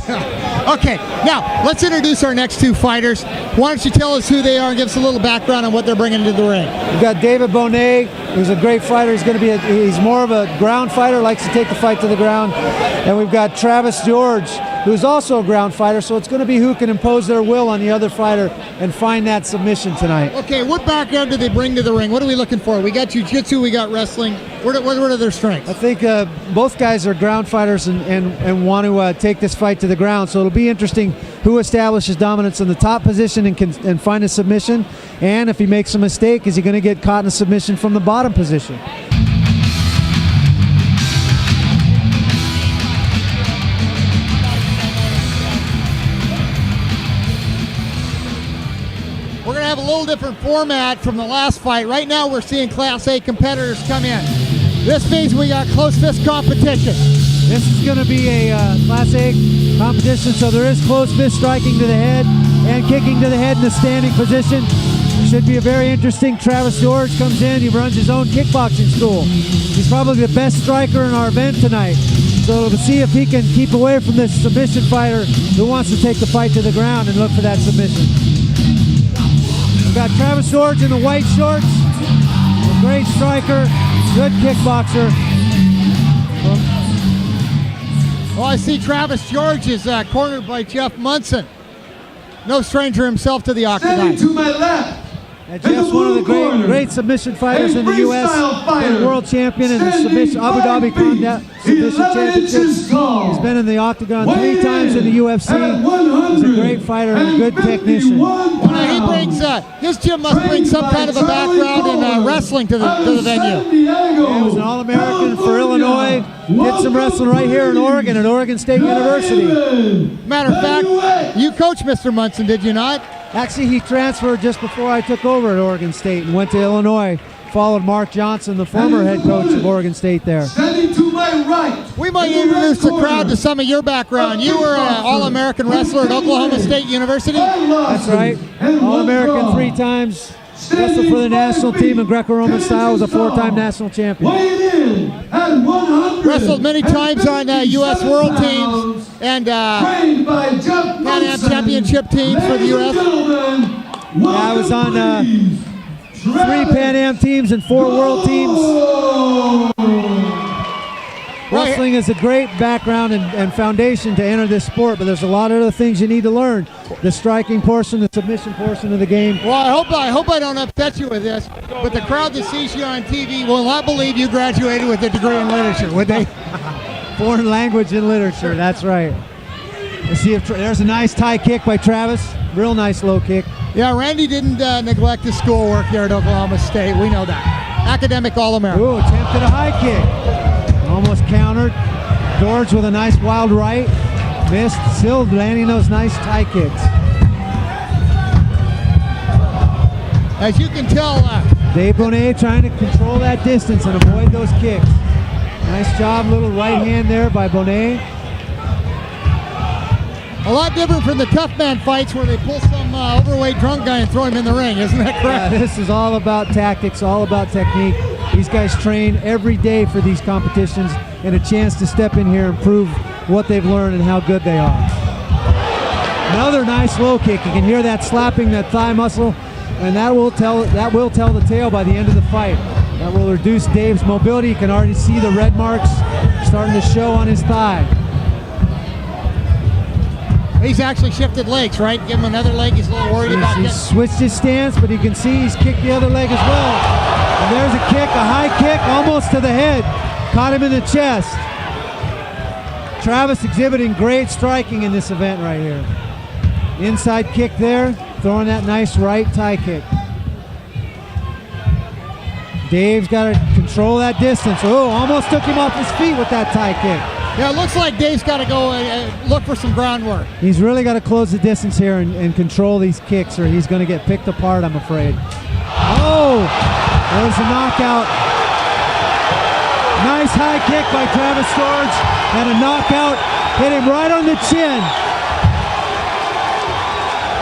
Okay, now let's introduce our next two fighters. Why don't you tell us who they are and give us a little background on what they're bringing to the ring? We've got David Banuet, who's a great fighter. He's more of a ground fighter, likes to take the fight to the ground. And we've got Travis Doerge, who's also a ground fighter, so it's going to be who can impose their will on the other fighter and find that submission tonight. Okay, what background do they bring to the ring? What are we looking for? We got jiu-jitsu, we got wrestling. What are their strengths? I think both guys are ground fighters and want to take this fight to the ground, so it'll be interesting who establishes dominance in the top position and find a submission, and if he makes a mistake, is he going to get caught in a submission from the bottom position? We're going to have a little different format from the last fight. Right now we're seeing Class A competitors come in. This means we got close fist competition. This is going to be a Class A competition, so there is close fist striking to the head and kicking to the head in the standing position. Should be a very interesting. Travis Doerge comes in, he runs his own kickboxing school. He's probably the best striker in our event tonight. So to see if he can keep away from this submission fighter who wants to take the fight to the ground and look for that submission. We've got Travis Doerge in the white shorts, a great striker, good kickboxer. Well, I see Travis Doerge is cornered by Jeff Munson. No stranger himself to the octagon. Standing to my left. And Jeff's one of the great submission fighters in the U.S. Been world champion in the submission, Abu Dhabi Submission Championships. He's been in the octagon 3 times in the UFC. He's a great fighter and a good technician. He brings his gym must bring some kind of a background in wrestling to the venue. He was an All-American for Illinois. Did some wrestling right here in Oregon at Oregon State University. Matter of fact, you coached Mr. Munson, did you not? Actually, he transferred just before I took over at Oregon State and went to Illinois. Followed Mark Johnson, the former head coach of Oregon State there. Standing to my right. We might introduce the crowd to some of your background. You were an All-American wrestler at Oklahoma State University. That's right. All-American 3 times. Wrestled for the national team in Greco-Roman style. Was a 4-time national champion. Wrestled many times on U.S. World Teams and Pan Am Championship teams for the U.S. Yeah, I was on 3 Pan Am teams and 4 World teams. Wrestling is a great background and foundation to enter this sport, but there's a lot of other things you need to learn. The striking portion, the submission portion of the game. Well, I hope I don't upset you with this, but the crowd that sees you on TV will not believe you graduated with a degree in literature, would they? Foreign language and literature, that's right. Let's see if there's a nice tie kick by Travis. Real nice low kick. Yeah, Randy didn't neglect his schoolwork here at Oklahoma State. We know that. Academic All-American. Ooh, attempted a high kick. Almost countered. Doerge with a nice wild right. Missed. Still landing those nice tie kicks. As you can tell, Dave Banuet trying to control that distance and avoid those kicks. Nice job, little right hand there by Banuet. A lot different from the tough man fights where they pull some overweight drunk guy and throw him in the ring, isn't that correct? Yeah, this is all about tactics, all about technique. These guys train every day for these competitions and a chance to step in here and prove what they've learned and how good they are. Another nice low kick. You can hear that slapping that thigh muscle, and that will tell the tale by the end of the fight. That will reduce Dave's mobility. You can already see the red marks starting to show on his thigh. He's actually shifted legs, right? Give him another leg. He's a little worried about He's switched his stance, but you can see he's kicked the other leg as well. And there's a kick, a high kick, almost to the head. Caught him in the chest. Travis exhibiting great striking in this event right here. Inside kick there, throwing that nice right tie kick. Dave's got to control that distance. Oh, almost took him off his feet with that tie kick. Yeah, it looks like Dave's got to go and look for some groundwork. He's really got to close the distance here and control these kicks, or he's going to get picked apart, I'm afraid. Oh, there's a knockout. Nice high kick by Travis Doerge, and a knockout. Hit him right on the chin.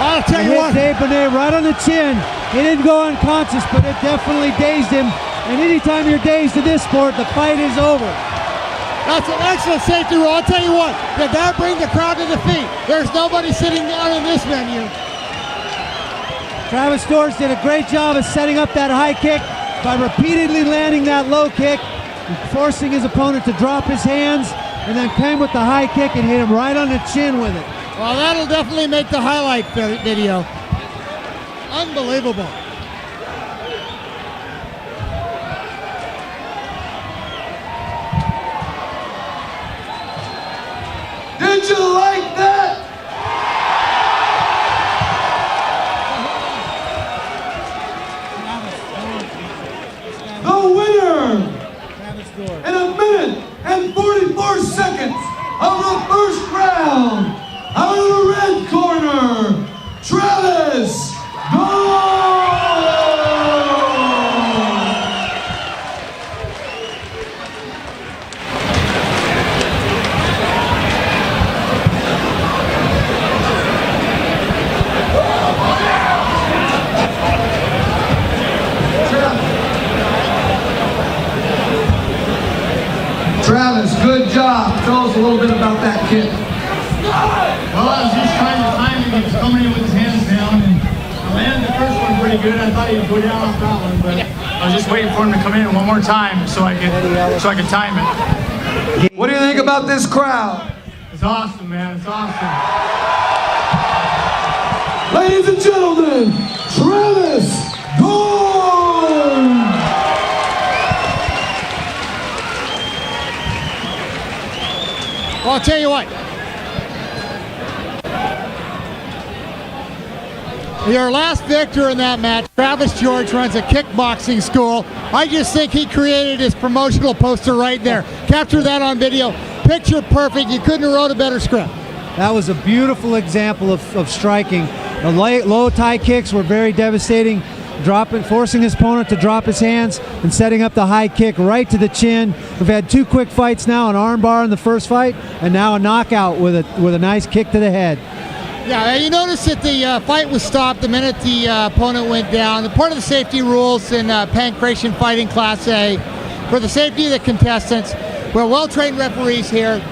I'll tell you what. Dave Banuet right on the chin. He didn't go unconscious, but it definitely dazed him. And anytime you're dazed in this sport, the fight is over. That's an excellent safety rule. I'll tell you what, did that bring the crowd to the feet? There's nobody sitting down in this venue. Travis Doerge did a great job of setting up that high kick by repeatedly landing that low kick, forcing his opponent to drop his hands, and then came with the high kick and hit him right on the chin with it. Well, that'll definitely make the highlight video. Unbelievable. Did you like that? The winner in 1 minute and 44 seconds of the first round, out of the red corner, Travis Doerge. Travis, good job. Tell us a little bit about that kick. Well, I was just trying to time it. He was coming in with his hands down, and I landed the first one pretty good. I thought he'd go down off that one, but I was just waiting for him to come in one more time so I could time it. What do you think about this crowd? It's awesome, man. It's awesome. Ladies and gentlemen, Travis Doerge. Well, I'll tell you what. Your last victor in that match, Travis Doerge, runs a kickboxing school. I just think he created his promotional poster right there. Capture that on video. Picture perfect. You couldn't have wrote a better script. That was a beautiful example of striking. The low tie kicks were very devastating, forcing his opponent to drop his hands and setting up the high kick right to the chin. We've had 2 quick fights now, an armbar in the first fight, and now a knockout with a nice kick to the head. Yeah, you notice that the fight was stopped the minute the opponent went down. Part of the safety rules in pancration fighting Class A, for the safety of the contestants, we're well-trained referees here.